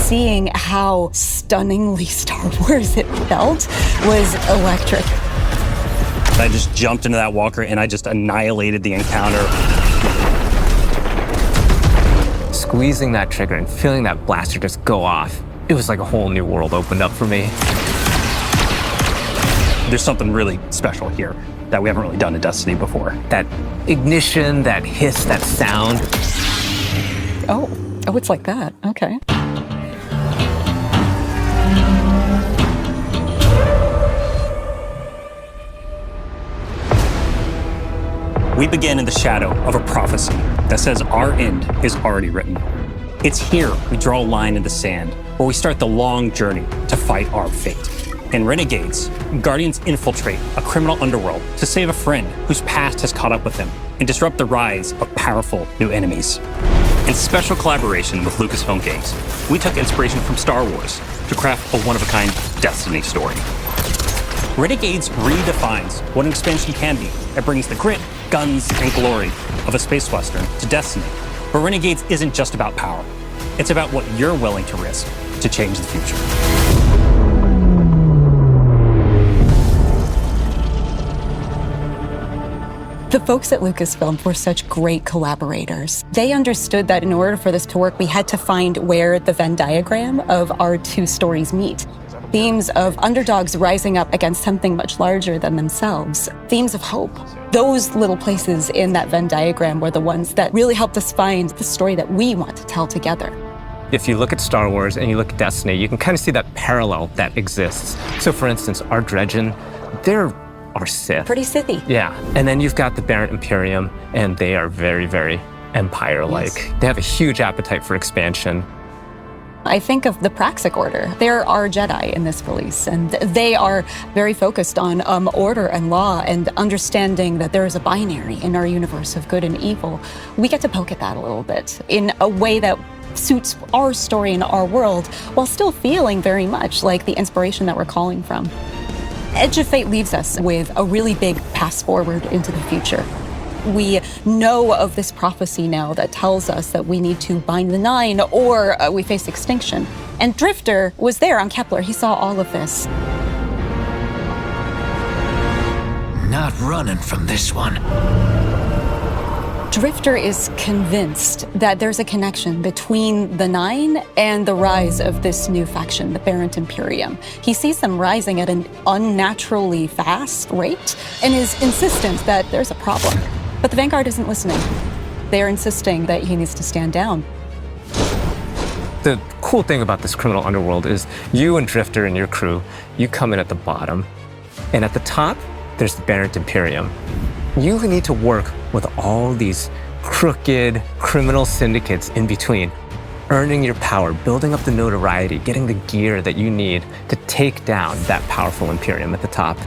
seeing how stunningly Star Wars it felt was electric. I just jumped into that walker and I just annihilated the encounter. Squeezing that trigger and feeling that blaster just go off, it was like a whole new world opened up for me. There's something really special here that we haven't really done in Destiny before. That ignition, that hiss, that sound. Oh, it's like that. Okay. We begin in the shadow of a prophecy that says our end is already written. It's here we draw a line in the sand, where we start the long journey to fight our fate. In Renegades, Guardians infiltrate a criminal underworld to save a friend whose past has caught up with him and disrupt the rise of powerful new enemies. In special collaboration with Lucasfilm Games, we took inspiration from Star Wars to craft a one-of-a-kind Destiny story. Renegades redefines what an expansion can be. It brings the grit, guns, and glory of a space western to Destiny. But Renegades isn't just about power. It's about what you're willing to risk to change the future. The folks at Lucasfilm were such great collaborators. They understood that in order for this to work, we had to find where the Venn diagram of our two stories meet. Themes of underdogs rising up against something much larger than themselves. Themes of hope. Those little places in that Venn diagram were the ones that really helped us find the story that we want to tell together. If you look at Star Wars and you look at Destiny, you can kind of see that parallel that exists. So for instance, our Dredgen, they're our Sith. Pretty Sithy. Yeah. And then you've got the Barrett Imperium, and they are very, very Empire-like. Yes. They have a huge appetite for expansion. I think of the Praxic Order. There are Jedi in this release, and they are very focused on order and law and understanding that there is a binary in our universe of good and evil. We get to poke at that a little bit in a way that suits our story and our world, while still feeling very much like the inspiration that we're calling from. Edge of Fate leaves us with a really big pass forward into the future. We know of this prophecy now that tells us that we need to bind the Nine or we face extinction. And Drifter was there on Kepler. He saw all of this. Not running from this one. Drifter is convinced that there's a connection between the Nine and the rise of this new faction, the Barrett Imperium. He sees them rising at an unnaturally fast rate and is insistent that there's a problem. But the Vanguard isn't listening. They're insisting that he needs to stand down. The cool thing about this criminal underworld is you and Drifter and your crew, you come in at the bottom, and at the top, there's the Barrett Imperium. You need to work with all these crooked criminal syndicates in between, earning your power, building up the notoriety, getting the gear that you need to take down that powerful Imperium at the top.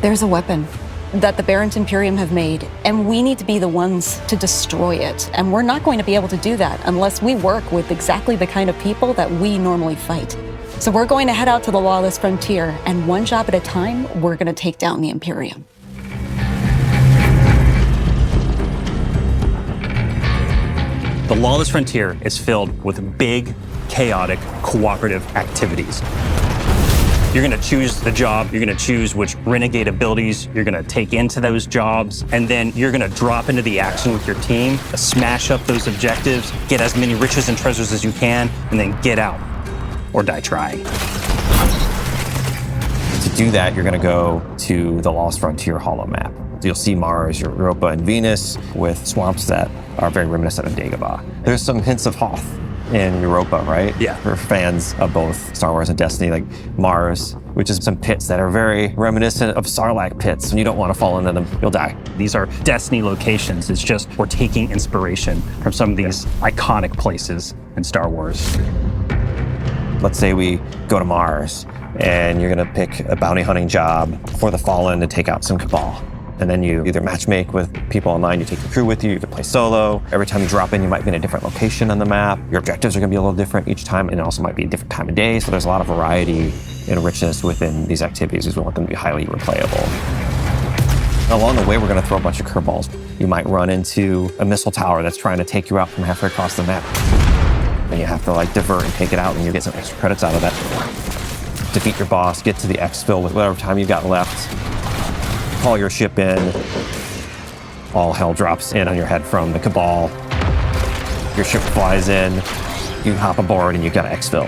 There's a weapon that the Barrett Imperium have made, and we need to be the ones to destroy it. And we're not going to be able to do that unless we work with exactly the kind of people that we normally fight. So we're going to head out to the lawless frontier, and one job at a time, we're going to take down the Imperium. The lawless frontier is filled with big, chaotic, cooperative activities. You're gonna choose the job, you're gonna choose which renegade abilities you're gonna take into those jobs, and then you're gonna drop into the action with your team, smash up those objectives, get as many riches and treasures as you can, and then get out or die trying. To do that, you're gonna go to the Lost Frontier holo map. You'll see Mars, Europa, and Venus with swamps that are very reminiscent of Dagobah. There's some hints of Hoth in Europa, right? Yeah. For fans of both Star Wars and Destiny, like Mars, which is some pits that are very reminiscent of Sarlacc pits. When you don't want to fall into them, you'll die. These are Destiny locations. It's just we're taking inspiration from some of these iconic places in Star Wars. Let's say we go to Mars and you're gonna pick a bounty hunting job for the Fallen to take out some Cabal. And then you either matchmake with people online, you take your crew with you, you can play solo. Every time you drop in, you might be in a different location on the map. Your objectives are gonna be a little different each time, and it also might be a different time of day. So there's a lot of variety and richness within these activities as we want them to be highly replayable. Along the way, we're gonna throw a bunch of curveballs. You might run into a missile tower that's trying to take you out from halfway across the map. and you have to like divert and take it out, and you get some extra credits out of that. Defeat your boss, get to the exfil with whatever time you've got left, call your ship in, all hell drops in on your head from the Cabal. Your ship flies in, you hop aboard, and you've got to exfil.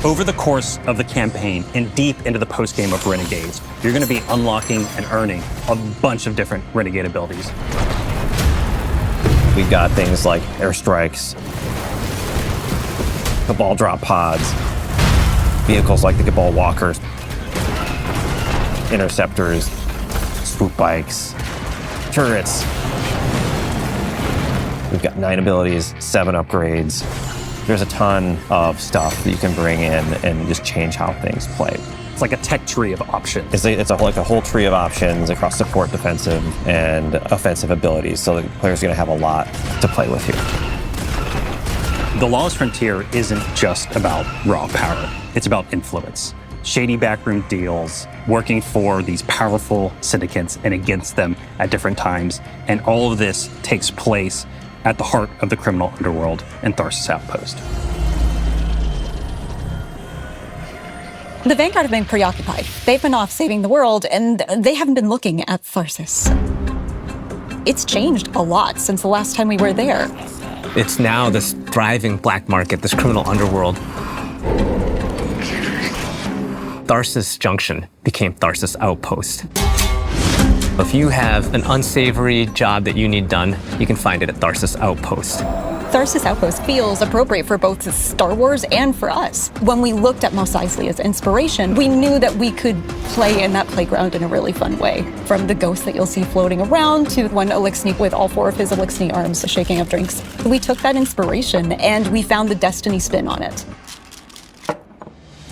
Over the course of the campaign and deep into the post-game of Renegades, you're going to be unlocking and earning a bunch of different Renegade abilities. We've got things like airstrikes, Cabal drop pods, vehicles like the Cabal walkers, interceptors, swoop bikes, turrets. We've got 9 abilities, 7 upgrades. There's a ton of stuff that you can bring in and just change how things play. It's like a tech tree of options. It's like a whole tree of options across support, defensive, and offensive abilities, so the player's going to have a lot to play with here. The Lawless Frontier isn't just about raw power. It's about influence. Shady backroom deals, working for these powerful syndicates and against them at different times. And all of this takes place at the heart of the criminal underworld and Tharsus outpost. The Vanguard have been preoccupied. They've been off saving the world, and they haven't been looking at Tharsus. It's changed a lot since the last time we were there. It's now this thriving black market, this criminal underworld. Tharsus Junction became Tharsus Outpost. If you have an unsavory job that you need done, you can find it at Tharsus Outpost. Tharsus Outpost feels appropriate for both Star Wars and for us. When we looked at Mos Eisley as inspiration, we knew that we could play in that playground in a really fun way. From the ghosts that you'll see floating around to one Elixni with all 4 of his Elixni arms shaking up drinks. We took that inspiration and we found the Destiny spin on it.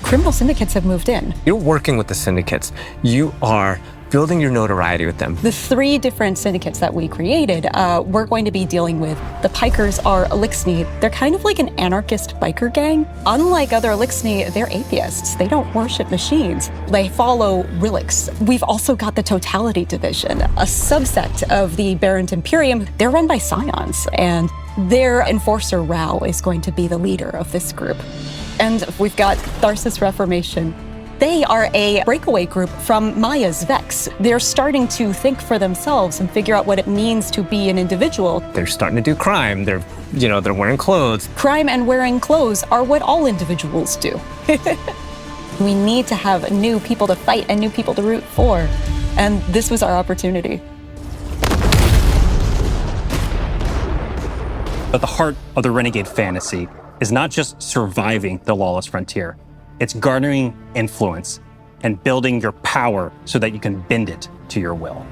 Criminal syndicates have moved in. You're working with the syndicates. You are building your notoriety with them. The 3 different syndicates that we created, we're going to be dealing with. The Pikers are Elixni. They're kind of like an anarchist biker gang. Unlike other Elixni, they're atheists. They don't worship machines. They follow relics. We've also got the Totality Division, a subset of the Barrent Imperium. They're run by Scions, and their enforcer Rao is going to be the leader of this group. And we've got Tharsus Reformation. They are a breakaway group from Maya's Vex. They're starting to think for themselves and figure out what it means to be an individual. They're starting to do crime. They're wearing clothes. Crime and wearing clothes are what all individuals do. We need to have new people to fight and new people to root for. And this was our opportunity. But the heart of the Renegade fantasy is not just surviving the Lawless Frontier. It's garnering influence and building your power so that you can bend it to your will.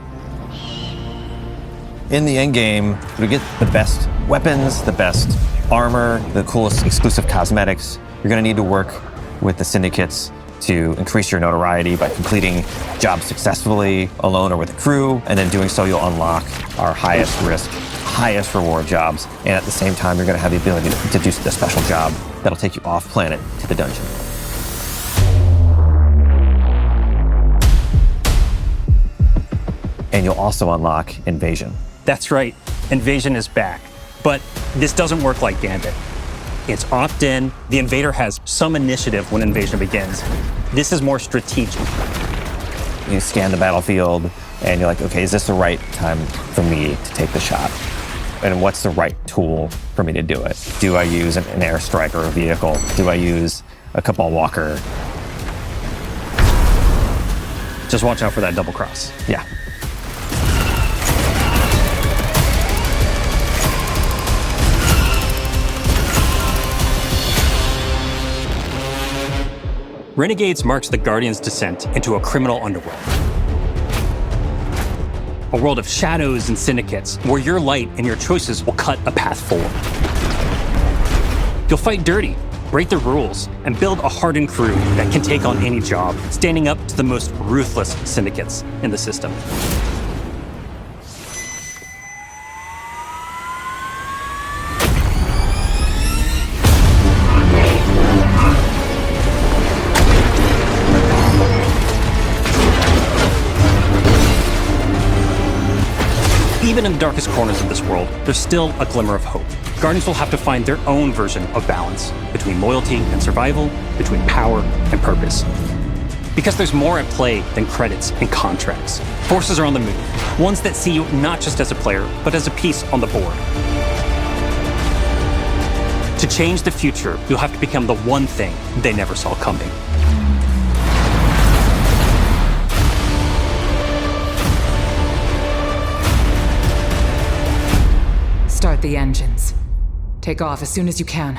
In the endgame, we get the best weapons, the best armor, the coolest exclusive cosmetics. You're going to need to work with the syndicates to increase your notoriety by completing jobs successfully alone or with a crew, and then doing so you'll unlock our highest risk, highest reward jobs, and at the same time you're going to have the ability to do the special job that'll take you off planet to the dungeon. And you'll also unlock Invasion. That's right, Invasion is back. But this doesn't work like Gambit. It's opt-in. The invader has some initiative when Invasion begins. This is more strategic. You scan the battlefield and you're like, okay, is this the right time for me to take the shot? And what's the right tool for me to do it? Do I use an airstrike or a vehicle? Do I use a Cabal walker? Just watch out for that double cross. Yeah. Renegades marks the Guardian's descent into a criminal underworld. A world of shadows and syndicates where your light and your choices will cut a path forward. You'll fight dirty, break the rules, and build a hardened crew that can take on any job, standing up to the most ruthless syndicates in the system. even in the darkest corners of this world, there's still a glimmer of hope. Guardians will have to find their own version of balance between loyalty and survival, between power and purpose. Because there's more at play than credits and contracts. Forces are on the move, ones that see you not just as a player, but as a piece on the board. To change the future, you'll have to become the one thing they never saw coming. Start the engines. Take off as soon as you can.